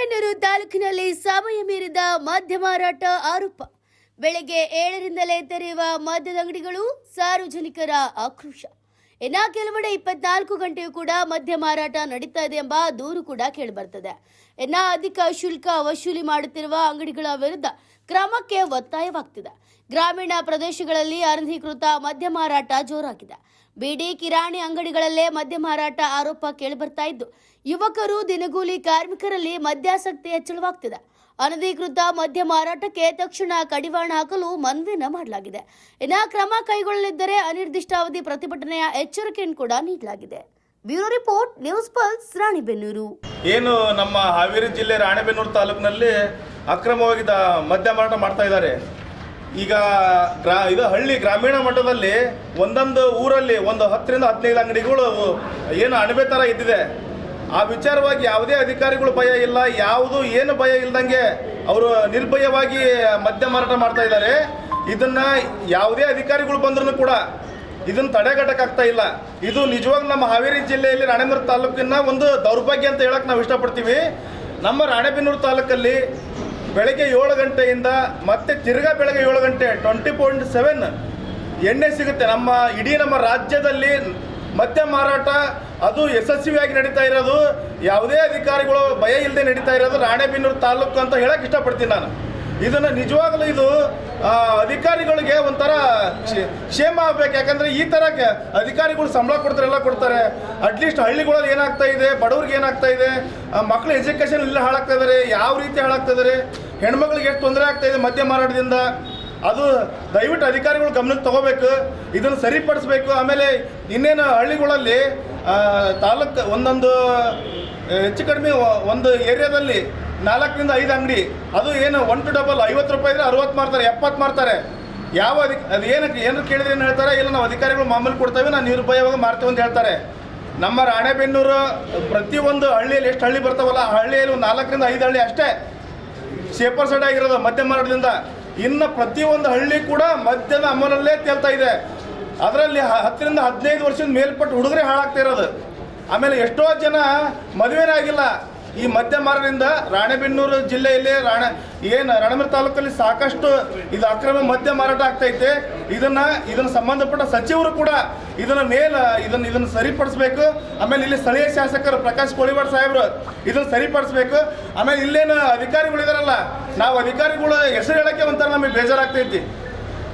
ರಾಣೆಬೆನ್ನೂರು ತಾಲೂಕಿನಲ್ಲಿ ಸಮಯ ಮೀರಿದ ಮದ್ಯ ಮಾರಾಟ ಆರೋಪ. ಬೆಳಗ್ಗೆ 7ರಿಂದಲೇ ತೆರೆಯುವ ಮದ್ಯದ ಅಂಗಡಿಗಳು, ಸಾರ್ವಜನಿಕರ ಆಕ್ರೋಶ. ಇನ್ನ ಕೆಲವೆಡೆ 24 ಗಂಟೆಯೂ ಕೂಡ ಮದ್ಯ ಮಾರಾಟ ನಡೀತಾ ಇದೆ ಎಂಬ ದೂರು ಕೂಡ ಕೇಳಿಬರ್ತದೆ. ಇನ್ನ ಅಧಿಕ ಶುಲ್ಕ ವಸೂಲಿ ಮಾಡುತ್ತಿರುವ ಅಂಗಡಿಗಳ ವಿರುದ್ಧ ಕ್ರಮಕ್ಕೆ ಒತ್ತಾಯವಾಗ್ತಿದೆ. ಗ್ರಾಮೀಣ ಪ್ರದೇಶಗಳಲ್ಲಿ ಅನಧಿಕೃತ ಮದ್ಯ ಮಾರಾಟ ಜೋರಾಗಿದೆ. ಬೀಡಿ ಕಿರಾಣಿ ಅಂಗಡಿಗಳಲ್ಲೇ ಮದ್ಯ ಮಾರಾಟ ಆರೋಪ ಕೇಳಿಬರ್ತಾ ಇದ್ದು, ಯುವಕರು, ದಿನಗೂಲಿ ಕಾರ್ಮಿಕರಲ್ಲಿ ಮದ್ಯಾಸಕ್ತಿ ಹೆಚ್ಚಳವಾಗ್ತಿದೆ. ಅನಧಿಕೃತ ಮದ್ಯ ಮಾರಾಟಕ್ಕೆ ತಕ್ಷಣ ಕಡಿವಾಣ ಹಾಕಲು ಮನವಿಯನ್ನ ಮಾಡಲಾಗಿದೆ. ಇನ್ನು ಕ್ರಮ ಕೈಗೊಳ್ಳಲಿದ್ದರೆ ಅನಿರ್ದಿಷ್ಟಾವಧಿ ಪ್ರತಿಭಟನೆಯ ಎಚ್ಚರಿಕೆಯನ್ನು ಕೂಡ ನೀಡಲಾಗಿದೆ. Bureau report, news pulse, Ranebennur. ಏನು ನಮ್ಮ ಹಾವೇರಿ ಜಿಲ್ಲೆ ರಾಣೆಬೆನ್ನೂರು ತಾಲೂಕಿನಲ್ಲಿ ಅಕ್ರಮವಾಗಿ ಮದ್ಯ ಮಾರಾಟ ಮಾಡ್ತಾ ಇದ್ದಾರೆ. ಈಗ ಇದು ಹಳ್ಳಿ ಗ್ರಾಮೀಣ ಮಟ್ಟದಲ್ಲಿ ಒಂದೊಂದು ಊರಲ್ಲಿ ಒಂದು 10ರಿಂದ 15 ಅಂಗಡಿಗಳು ಏನು ಅಣಬೆ ಥರ ಇದ್ದಿದೆ. ಆ ವಿಚಾರವಾಗಿ ಯಾವುದೇ ಅಧಿಕಾರಿಗಳು ಭಯ ಇಲ್ಲ, ಏನು ಭಯ ಇಲ್ದಂಗೆ ಅವರು ನಿರ್ಭಯವಾಗಿ ಮದ್ಯ ಮಾರಾಟ ಮಾಡ್ತಾ ಇದ್ದಾರೆ. ಇದನ್ನು ಯಾವುದೇ ಅಧಿಕಾರಿಗಳು ಬಂದ್ರೂ ಕೂಡ ಇದನ್ನು ತಡೆಗಟ್ಟಕ್ಕಾಗ್ತಾ ಇಲ್ಲ. ಇದು ನಿಜವಾಗಿ ನಮ್ಮ ಹಾವೇರಿ ಜಿಲ್ಲೆಯಲ್ಲಿ ರಾಣೆಬೆನ್ನೂರು ತಾಲೂಕಿನ ಒಂದು ದೌರ್ಭಾಗ್ಯ ಅಂತ ಹೇಳಕ್ಕೆ ನಾವು ಇಷ್ಟಪಡ್ತೀವಿ. ನಮ್ಮ ರಾಣೆಬೆನ್ನೂರು ತಾಲೂಕಲ್ಲಿ ಬೆಳಗ್ಗೆ 7 ಗಂಟೆಯಿಂದ ಮತ್ತೆ ತಿರ್ಗಾ ಬೆಳಗ್ಗೆ 7 ಗಂಟೆ 24/7 ಎಣ್ಣೆ ಸಿಗುತ್ತೆ. ನಮ್ಮ ರಾಜ್ಯದಲ್ಲಿ ಮದ್ಯ ಮಾರಾಟ ಅದು ಯಶಸ್ವಿಯಾಗಿ ನಡೀತಾ ಇರೋದು, ಯಾವುದೇ ಅಧಿಕಾರಿಗಳು ಭಯ ಇಲ್ಲದೆ ನಡೀತಾ ಇರೋದು ರಾಣೆಬೆನ್ನೂರು ತಾಲೂಕು ಅಂತ ಹೇಳಕ್ಕೆ ಇಷ್ಟಪಡ್ತೀನಿ ನಾನು. ಇದನ್ನು ನಿಜವಾಗಲೂ ಇದು ಅಧಿಕಾರಿಗಳಿಗೆ ಒಂಥರ ಕ್ಷೇಮ ಆಗಬೇಕು. ಯಾಕಂದರೆ ಈ ಥರ ಅಧಿಕಾರಿಗಳು ಸಂಬಳ ಕೊಡ್ತಾರೆ, ಎಲ್ಲ ಕೊಡ್ತಾರೆ. ಅಟ್ಲೀಸ್ಟ್ ಹಳ್ಳಿಗಳಲ್ಲಿ ಏನಾಗ್ತಾ ಇದೆ, ಬಡವ್ರಿಗೆ ಏನಾಗ್ತಾ ಇದೆ, ಮಕ್ಕಳ ಎಜುಕೇಷನ್ ಇಲ್ಲ ಹಾಳಾಗ್ತಾ ಇದ್ದಾರೆ, ಯಾವ ರೀತಿ ಹಾಳಾಗ್ತಾ ಇದ್ದಾರೆ, ಹೆಣ್ಮಕ್ಳಿಗೆ ಎಷ್ಟು ತೊಂದರೆ ಆಗ್ತಾ ಇದೆ ಮದ್ಯ ಮಾರಾಟದಿಂದ. ಅದು ದಯವಿಟ್ಟು ಅಧಿಕಾರಿಗಳು ಗಮನಕ್ಕೆ ತಗೋಬೇಕು, ಇದನ್ನು ಸರಿಪಡಿಸ್ಬೇಕು. ಆಮೇಲೆ ಇನ್ನೇನು ಹಳ್ಳಿಗಳಲ್ಲಿ ತಾಲೂಕು ಒಂದೊಂದು ಹೆಚ್ಚು ಕಡಿಮೆ ಒಂದು ಏರಿಯಾದಲ್ಲಿ 4ರಿಂದ 5 ಅಂಗಡಿ, ಅದು ಏನು 1 to 50 ರೂಪಾಯಿ ಇದ್ರೆ 60 ಮಾರ್ತಾರೆ, 70 ಮಾರ್ತಾರೆ. ಅದು ಏನು ಕೇಳಿದ್ರೆ ಏನು ಹೇಳ್ತಾರೆ, ಇಲ್ಲ ನಾವು ಅಧಿಕಾರಿಗಳು ಮಾಮೂಲಿ ಕೊಡ್ತೇವೆ, ನಾವು ನಿರ್ಭಯವಾಗಿ ಮಾರ್ತೇವೆ ಅಂತ ಹೇಳ್ತಾರೆ. ನಮ್ಮ ರಾಣೆಬೆನ್ನೂರು ಪ್ರತಿಯೊಂದು ಹಳ್ಳಿಯಲ್ಲಿ ಎಷ್ಟು ಹಳ್ಳಿ ಬರ್ತಾವಲ್ಲ, ಆ ಹಳ್ಳಿಯಲ್ಲಿ 4ರಿಂದ 5 ಹಳ್ಳಿ ಅಷ್ಟೇ ಸೇಫರ್ ಸೈಡ್ ಆಗಿರೋದು ಮದ್ಯ ಮಾರಾಟದಿಂದ. ಇನ್ನು ಪ್ರತಿಯೊಂದು ಹಳ್ಳಿ ಕೂಡ ಮದ್ಯದ ಅಮಲಲ್ಲೇ ತೇಲ್ತಾ ಇದೆ. ಅದರಲ್ಲಿ 10ರಿಂದ 15 ವರ್ಷದ ಮೇಲ್ಪಟ್ಟು ಹುಡುಗರೇ ಹಾಳಾಗ್ತಾ ಇರೋದು. ಆಮೇಲೆ ಎಷ್ಟೋ ಜನ ಮದುವೆನೇ ಆಗಿಲ್ಲ ಈ ಮದ್ಯ ಮಾರಾಟದಿಂದ. ರಾಣೆಬೆನ್ನೂರು ಜಿಲ್ಲೆಯಲ್ಲಿ ರಾಣೆಬೆನ್ನೂರು ತಾಲೂಕಲ್ಲಿ ಸಾಕಷ್ಟು ಇದು ಅಕ್ರಮ ಮದ್ಯ ಮಾರಾಟ ಆಗ್ತೈತೆ. ಇದನ್ನು ಸಂಬಂಧಪಟ್ಟ ಸಚಿವರು ಕೂಡ ಇದನ್ನು ಸರಿಪಡಿಸ್ಬೇಕು. ಆಮೇಲೆ ಇಲ್ಲಿ ಸ್ಥಳೀಯ ಶಾಸಕರು ಪ್ರಕಾಶ್ ಕೋಳಿವಾಡ್ ಸಾಹೇಬರು ಇದನ್ನು ಸರಿಪಡಿಸ್ಬೇಕು. ಆಮೇಲೆ ಇಲ್ಲೇನು ಅಧಿಕಾರಿಗಳು ಇದಾರಲ್ಲ, ನಾವು ಅಧಿಕಾರಿಗಳು ಹೆಸರು ಹೇಳೋಕ್ಕೆ ಒಂಥರ ನಮಗೆ ಬೇಜಾರಾಗ್ತೈತಿ.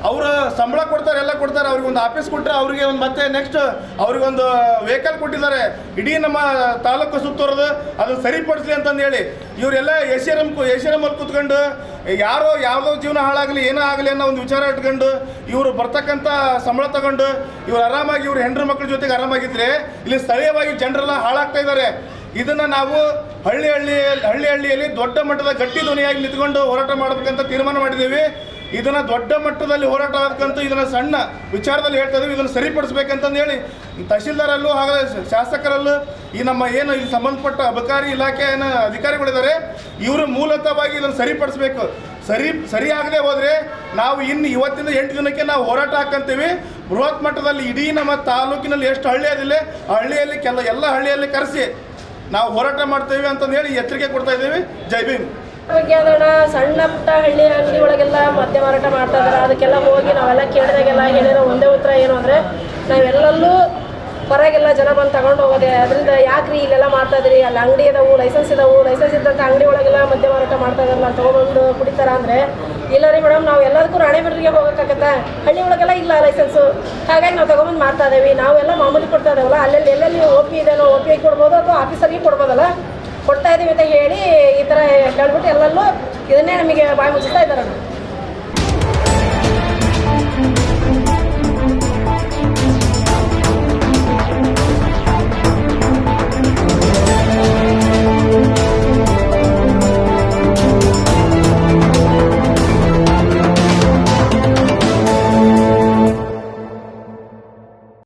ಅವರು ಸಂಬಳ ಕೊಡ್ತಾರೆ, ಎಲ್ಲ ಕೊಡ್ತಾರೆ, ಅವ್ರಿಗೊಂದು ಆಫೀಸ್ ಕೊಟ್ಟರೆ ಅವ್ರಿಗೆ ಒಂದು ಮತ್ತೆ ನೆಕ್ಸ್ಟ್ ಅವ್ರಿಗೊಂದು ವೆಹಿಕಲ್ ಕೊಟ್ಟಿದ್ದಾರೆ ಇಡೀ ನಮ್ಮ ತಾಲೂಕು ಸುತ್ತೋರದು, ಅದನ್ನು ಸರಿಪಡಿಸ್ಲಿ ಅಂತಂದು ಹೇಳಿ ಇವರೆಲ್ಲ ಎಸಿರಮಲ್ಲಿ ಕೂತ್ಕೊಂಡು ಯಾವುದೋ ಜೀವನ ಹಾಳಾಗಲಿ ಏನೋ ಆಗಲಿ ಅನ್ನೋ ಒಂದು ವಿಚಾರ ಇಟ್ಕೊಂಡು ಇವರು ಬರ್ತಕ್ಕಂಥ ಸಂಬಳ ತಗೊಂಡು ಇವರು ಆರಾಮಾಗಿ ಇವ್ರ ಹೆಂಡ್ರ ಮಕ್ಕಳ ಜೊತೆಗೆ ಆರಾಮಾಗಿದ್ದರೆ ಇಲ್ಲಿ ಸ್ಥಳೀಯವಾಗಿ ಜನರೆಲ್ಲ ಹಾಳಾಗ್ತಾ ಇದ್ದಾರೆ. ಇದನ್ನು ನಾವು ಹಳ್ಳಿಯಲ್ಲಿ ದೊಡ್ಡ ಮಟ್ಟದ ಗಟ್ಟಿ ಧ್ವನಿಯಾಗಿ ನಿಂತ್ಕೊಂಡು ಹೋರಾಟ ಮಾಡಬೇಕಂತ ತೀರ್ಮಾನ ಮಾಡಿದ್ದೀವಿ. ಇದನ್ನು ದೊಡ್ಡ ಮಟ್ಟದಲ್ಲಿ ಹೋರಾಟ ಆಗಕ್ಕಂತ ಇದನ್ನು ಸಣ್ಣ ವಿಚಾರದಲ್ಲಿ ಹೇಳ್ತಾ ಇದ್ದೀವಿ. ಇದನ್ನು ಸರಿಪಡಿಸ್ಬೇಕಂತಂದು ಹೇಳಿ ತಹಶೀಲ್ದಾರಲ್ಲೂ ಹಾಗೆ ಶಾಸಕರಲ್ಲೂ ಈ ನಮ್ಮ ಏನು ಇಲ್ಲಿ ಸಂಬಂಧಪಟ್ಟ ಅಬಕಾರಿ ಇಲಾಖೆ ಅಧಿಕಾರಿಗಳಿದ್ದಾರೆ, ಇವರು ಮೂಲತಃವಾಗಿ ಇದನ್ನು ಸರಿಪಡಿಸ್ಬೇಕು. ಸರಿಯಾಗದೆ ಹೋದರೆ ನಾವು ಇವತ್ತಿಂದ 8 ದಿನಕ್ಕೆ ನಾವು ಹೋರಾಟ ಹಾಕಂತೀವಿ. ಬೃಹತ್ ಮಟ್ಟದಲ್ಲಿ ಇಡೀ ನಮ್ಮ ತಾಲೂಕಿನಲ್ಲಿ ಎಷ್ಟು ಹಳ್ಳಿ ಅದಿಲ್ಲ ಆ ಹಳ್ಳಿಯಲ್ಲಿ ಎಲ್ಲ ಹಳ್ಳಿಯಲ್ಲಿ ಕರೆಸಿ ನಾವು ಹೋರಾಟ ಮಾಡ್ತೇವೆ ಅಂತಂದು ಹೇಳಿ ಎಚ್ಚರಿಕೆ ಕೊಡ್ತಾ ಇದ್ದೀವಿ. ಜೈ ಭೀಮ್. ಸಣ್ಣ ಪುಟ್ಟ ಹಳ್ಳಿ ಅಂಗಡಿ ಒಳಗೆಲ್ಲ ಮದ್ಯ ಮಾರಾಟ ಮಾಡ್ತಾ ಇದ್ದಾರೆ. ಅದಕ್ಕೆಲ್ಲ ಹೋಗಿ ನಾವೆಲ್ಲ ಕೇಳಿದಾಗೆಲ್ಲ ಹೇಳಿರೋ ಒಂದೇ ಉತ್ತರ ಏನು ಅಂದರೆ, ನಾವೆಲ್ಲಲ್ಲೂ ಹೊರಗೆಲ್ಲ ಜನ ಬಂದು ತಗೊಂಡು ಹೋಗೋದೆ. ಅದರಿಂದ ಯಾಕ್ರಿ ಇಲ್ಲೆಲ್ಲ ಮಾಡ್ತಾ ಇದ್ರಿ, ಅಲ್ಲಿ ಅಂಗಡಿ ಇದಾವು, ಲೈಸೆನ್ಸ್ ಇದ್ದಂಥ ಅಂಗಡಿ ಒಳಗೆಲ್ಲ ಮದ್ಯ ಮಾರಾಟ ಮಾಡ್ತಾ ಇದ್ದಾರಲ್ಲ, ತೊಗೊಂಡು ಕುಡಿತಾರ ಅಂದರೆ, ಇಲ್ಲ ರೀ ಮೇಡಮ್, ನಾವು ಎಲ್ಲದಕ್ಕೂ ರಾಣೆಬೆನ್ನೂರಿಗೆ ಹೋಗೋಕ್ಕಾಗತ್ತಾ, ಹಳ್ಳಿ ಒಳಗೆಲ್ಲ ಇಲ್ಲ ಲೈಸೆನ್ಸು, ಹಾಗಾಗಿ ನಾವು ತೊಗೊಂಬಂದು ಮಾಡ್ತಾ ಇದ್ದೀವಿ. ನಾವೆಲ್ಲ ಮಾಮೂಲಿ ಕೊಡ್ತಾ ಇದ್ದಾವಲ್ಲ, ಎಲ್ಲೆಲ್ಲಿ OP ಇದೆನೋ OP ಕೊಡ್ಬೋದು ಅಥವಾ ಆಫೀಸರ್ಗೆ ಕೊಡ್ಬೋದಲ್ಲ, ಕೊಡ್ತಾ ಇದ್ದೀವಿ ಅಂತ ಹೇಳಿ ಈ ಥರ ಹೇಳ್ಬಿಟ್ಟು ಎಲ್ಲರೂ ಇದನ್ನೇ ನಮಗೆ ಬಾಯಿ ಮುಚ್ಚಿಸ್ತಾ ಇದ್ದಾರೆ.